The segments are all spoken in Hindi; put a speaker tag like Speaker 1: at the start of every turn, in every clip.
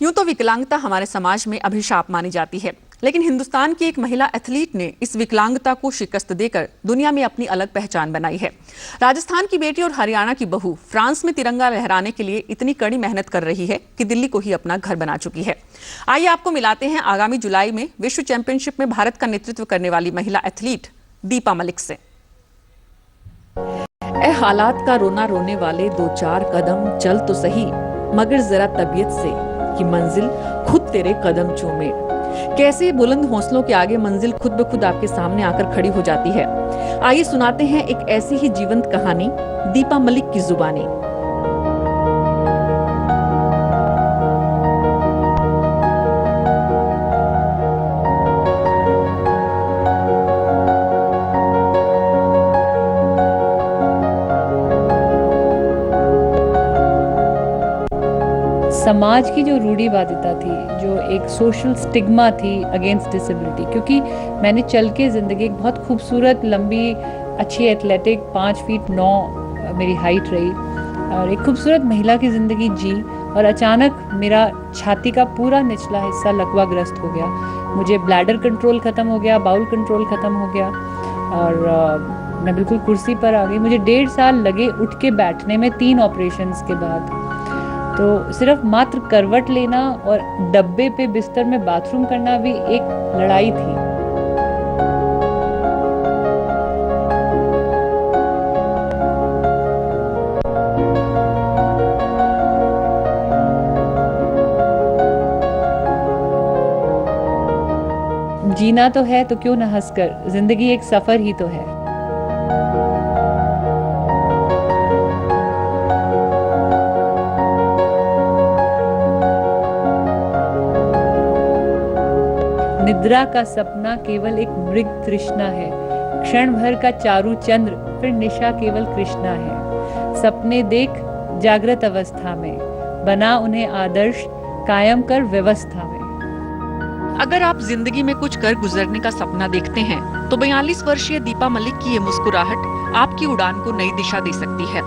Speaker 1: यूं तो विकलांगता हमारे समाज में अभिशाप मानी जाती है, लेकिन हिंदुस्तान की एक महिला एथलीट ने इस विकलांगता को शिकस्त देकर दुनिया में अपनी अलग पहचान बनाई है। राजस्थान की बेटी और हरियाणा की बहू फ्रांस में तिरंगा लहराने के लिए इतनी कड़ी मेहनत कर रही है कि दिल्ली को ही अपना घर बना चुकी है। आइए आपको मिलाते हैं आगामी जुलाई में विश्व चैंपियनशिप में भारत का नेतृत्व करने वाली महिला एथलीट दीपा मलिक से। ए हालात का रोना रोने वाले दो चार कदम चल तो सही, मगर जरा तबीयत से कि मंजिल खुद तेरे कदम चूमे। कैसे बुलंद हौसलों के आगे मंजिल खुद ब खुद आपके सामने आकर खड़ी हो जाती है। आइए सुनाते हैं एक ऐसी ही जीवंत कहानी दीपा मलिक की जुबानी।
Speaker 2: समाज की जो रूढ़िवादिता थी, जो एक सोशल स्टिग्मा थी अगेंस्ट डिसेबिलिटी, क्योंकि मैंने चल के ज़िंदगी एक बहुत खूबसूरत लंबी अच्छी एथलेटिक 5 फीट 9 मेरी हाइट रही और एक खूबसूरत महिला की ज़िंदगी जी, और अचानक मेरा छाती का पूरा निचला हिस्सा लकवाग्रस्त हो गया। मुझे ब्लैडर कंट्रोल ख़त्म हो गया, बाउल कंट्रोल ख़त्म हो गया और मैं बिल्कुल कुर्सी पर आ गई। मुझे 1.5 साल लगे उठ के बैठने में 3 ऑपरेशंस के बाद। तो सिर्फ मात्र करवट लेना और डब्बे पे बिस्तर में बाथरूम करना भी एक लड़ाई थी। जीना तो है तो क्यों न हंसकर, जिंदगी एक सफर ही तो है। निद्रा का सपना केवल एक मृग तृष्णा है, क्षण भर का चारु चंद्र फिर निशा केवल कृष्णा है। सपने देख जागृत अवस्था में, बना उन्हें आदर्श, कायम कर व्यवस्था में।
Speaker 1: अगर आप जिंदगी में कुछ कर गुजरने का सपना देखते हैं तो 42 वर्षीय दीपा मलिक की ये मुस्कुराहट आपकी उड़ान को नई दिशा दे सकती है।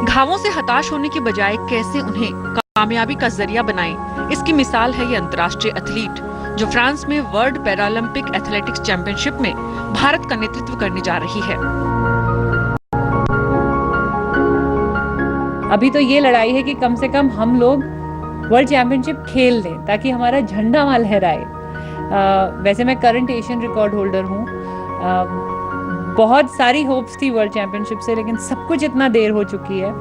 Speaker 1: घावों से हताश होने के बजाय कैसे उन्हें कामयाबी का जरिया बनाएं, इसकी मिसाल है ये अंतर्राष्ट्रीय एथलीट जो फ्रांस में वर्ल्ड पैरालंपिक एथलेटिक्स चैंपियनशिप में भारत का नेतृत्व करने जा रही है।
Speaker 2: अभी तो ये लड़ाई है कि कम से कम हम लोग वर्ल्ड चैंपियनशिप खेल लें ताकि हमारा झंडा वहां लहराए। वैसे मैं करंट एशियन रिकॉर्ड होल्डर हूँ। बहुत सारी होप्स थी वर्ल्ड चैंपियनशिप से, लेकिन सब कुछ इतना देर हो चुकी है।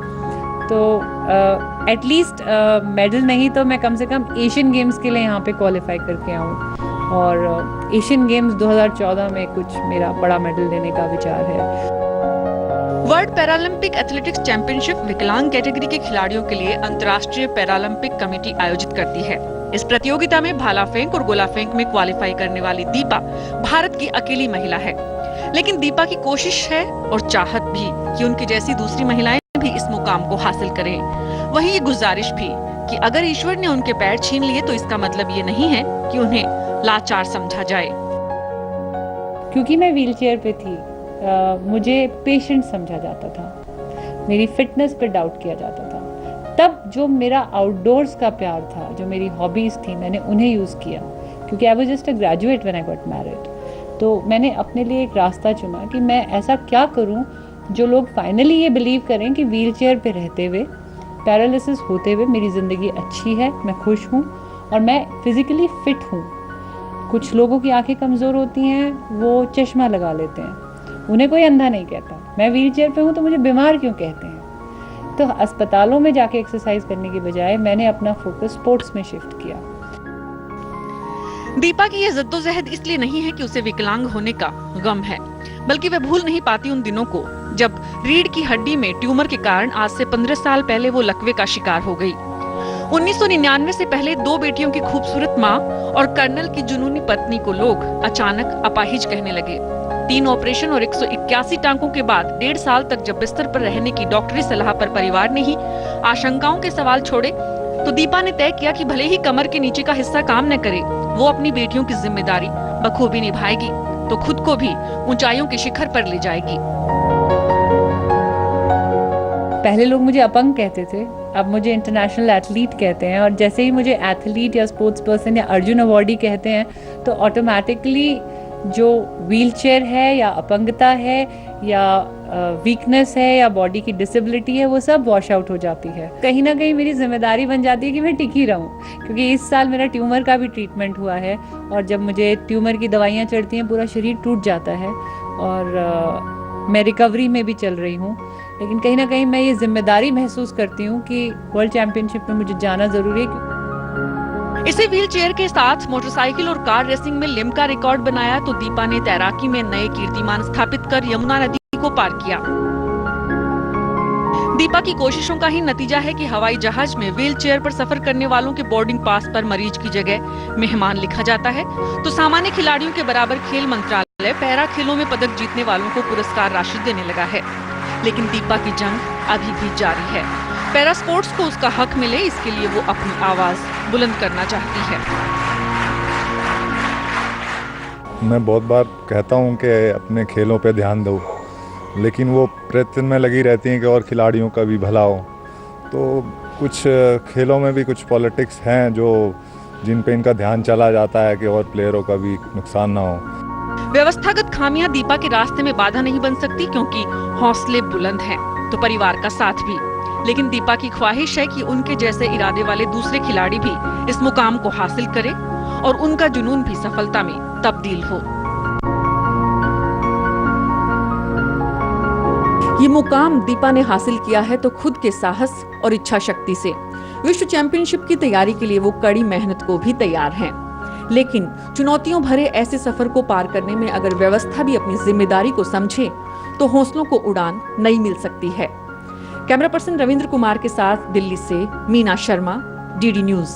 Speaker 2: तो एटलीस्ट मेडल नहीं तो मैं कम से कम एशियन गेम्स के लिए यहाँ पे क्वालिफाई करके आऊँ, और एशियन गेम्स 2014 में कुछ मेरा बड़ा मेडल लेने का विचार है।
Speaker 1: वर्ल्ड पैरालंपिक एथलेटिक्स चैंपियनशिप विकलांग कैटेगरी के खिलाड़ियों के लिए अंतर्राष्ट्रीय पैरालंपिक कमेटी आयोजित करती है। इस प्रतियोगिता में भाला फेंक और गोला फेंक में क्वालिफाई करने वाली दीपा भारत की अकेली महिला है, लेकिन दीपा की कोशिश है और चाहत भी कि उनकी जैसी दूसरी महिलाएं भी इस मुकाम को हासिल करें। वहीं ये गुजारिश भी कि अगर ईश्वर ने उनके पैर छीन लिए तो इसका मतलब ये नहीं है कि उन्हें लाचार समझा जाए।
Speaker 2: क्योंकि मैं व्हीलचेयर पे थी, मुझे पेशेंट समझा जाता था, मेरी फिटनेस पे डाउट किया जाता था। तब जो मेरा आउटडोर्स का प्यार था, जो मेरी हॉबीज थी, मैंने उन्हें यूज किया। क्योंकि I was just a graduate when I got married. तो मैंने अपने लिए एक रास्ता चुना कि मैं ऐसा क्या करूं जो लोग फाइनली ये बिलीव करें कि व्हीलचेयर पे रहते हुए, पैरालिसिस होते हुए मेरी ज़िंदगी अच्छी है, मैं खुश हूँ और मैं फिज़िकली फिट हूँ। कुछ लोगों की आंखें कमज़ोर होती हैं, वो चश्मा लगा लेते हैं, उन्हें कोई अंधा नहीं कहता। मैं व्हीलचेयर पे हूँ तो मुझे बीमार क्यों कहते हैं। तो अस्पतालों में जाके एक्सरसाइज करने की बजाय मैंने अपना फोकस स्पोर्ट्स में शिफ्ट किया।
Speaker 1: दीपा की यह जद्दोजहद इसलिए नहीं है कि उसे विकलांग होने का गम है, बल्कि वह भूल नहीं पाती उन दिनों को जब रीढ़ की हड्डी में ट्यूमर के कारण आज से 15 साल पहले वो लकवे का शिकार हो गई। 1999 से पहले 2 बेटियों की खूबसूरत माँ और कर्नल की जुनूनी पत्नी को लोग अचानक अपाहिज कहने लगे। 3 ऑपरेशन और 181 टांकों के बाद 1.5 साल तक जब बिस्तर पर रहने की डॉक्टरी सलाह पर परिवार ने ही आशंकाओं के सवाल छोड़े, तो दीपा ने तय किया कि भले ही कमर के नीचे का हिस्सा काम न करे, वो अपनी बेटियों की जिम्मेदारी बखूबी निभाएगी तो खुद को भी ऊंचाइयों के शिखर पर ले जाएगी।
Speaker 2: पहले लोग मुझे अपंग कहते थे, अब मुझे इंटरनेशनल एथलीट कहते हैं, और जैसे ही मुझे एथलीट या स्पोर्ट्स पर्सन या अर्जुन अवॉर्डी कहते हैं तो ऑटोमेटिकली जो व्हीलचेयर है या अपंगता है या वीकनेस है या बॉडी की डिसेबिलिटी है, वो सब वॉश आउट हो जाती है। कहीं ना कहीं मेरी जिम्मेदारी बन जाती है कि मैं टिकी रहूं, क्योंकि इस साल मेरा ट्यूमर का भी ट्रीटमेंट हुआ है, और जब मुझे ट्यूमर की दवाइयाँ चढ़ती हैं पूरा शरीर टूट जाता है, और मैं रिकवरी में भी चल रही हूँ। लेकिन कहीं ना कहीं मैं ये जिम्मेदारी महसूस करती हूँ कि वर्ल्ड चैंपियनशिप में मुझे जाना ज़रूरी है।
Speaker 1: इसे व्हीलचेयर के साथ मोटरसाइकिल और कार रेसिंग में लिम्का रिकॉर्ड बनाया तो दीपा ने तैराकी में नए कीर्तिमान स्थापित कर यमुना नदी को पार किया। दीपा की कोशिशों का ही नतीजा है कि हवाई जहाज में व्हीलचेयर पर सफर करने वालों के बोर्डिंग पास पर मरीज की जगह मेहमान लिखा जाता है, तो सामान्य खिलाड़ियों के बराबर खेल मंत्रालय पैरा खेलों में पदक जीतने वालों को पुरस्कार राशि देने लगा है। लेकिन दीपा की जंग अभी भी जारी है। पैरा स्पोर्ट्स को उसका हक मिले, इसके लिए वो अपनी आवाज बुलंद करना चाहती है।
Speaker 3: मैं बहुत बार कहता हूं कि अपने खेलों पे ध्यान दो, लेकिन वो प्रयत्न में लगी रहती हैं कि और खिलाड़ियों का भी भला हो। तो कुछ खेलों में भी कुछ पॉलिटिक्स हैं जो जिन पे इनका ध्यान चला जाता है कि और प्लेयरों का भी नुकसान ना हो।
Speaker 1: व्यवस्थागत खामियां दीपा के रास्ते में बाधा नहीं बन सकती, क्योंकि हौसले बुलंद हैं तो परिवार का साथ भी। लेकिन दीपा की ख्वाहिश है कि उनके जैसे इरादे वाले दूसरे खिलाड़ी भी इस मुकाम को हासिल करें और उनका जुनून भी सफलता में तब्दील हो। ये मुकाम दीपा ने हासिल किया है तो खुद के साहस और इच्छा शक्ति से। विश्व चैंपियनशिप की तैयारी के लिए वो कड़ी मेहनत को भी तैयार हैं। लेकिन चुनौतियों भरे ऐसे सफर को पार करने में अगर व्यवस्था भी अपनी जिम्मेदारी को समझे तो हौसलों को उड़ान नई मिल सकती है। कैमरा पर्सन रविंद्र कुमार के साथ दिल्ली से मीना शर्मा, डीडी न्यूज।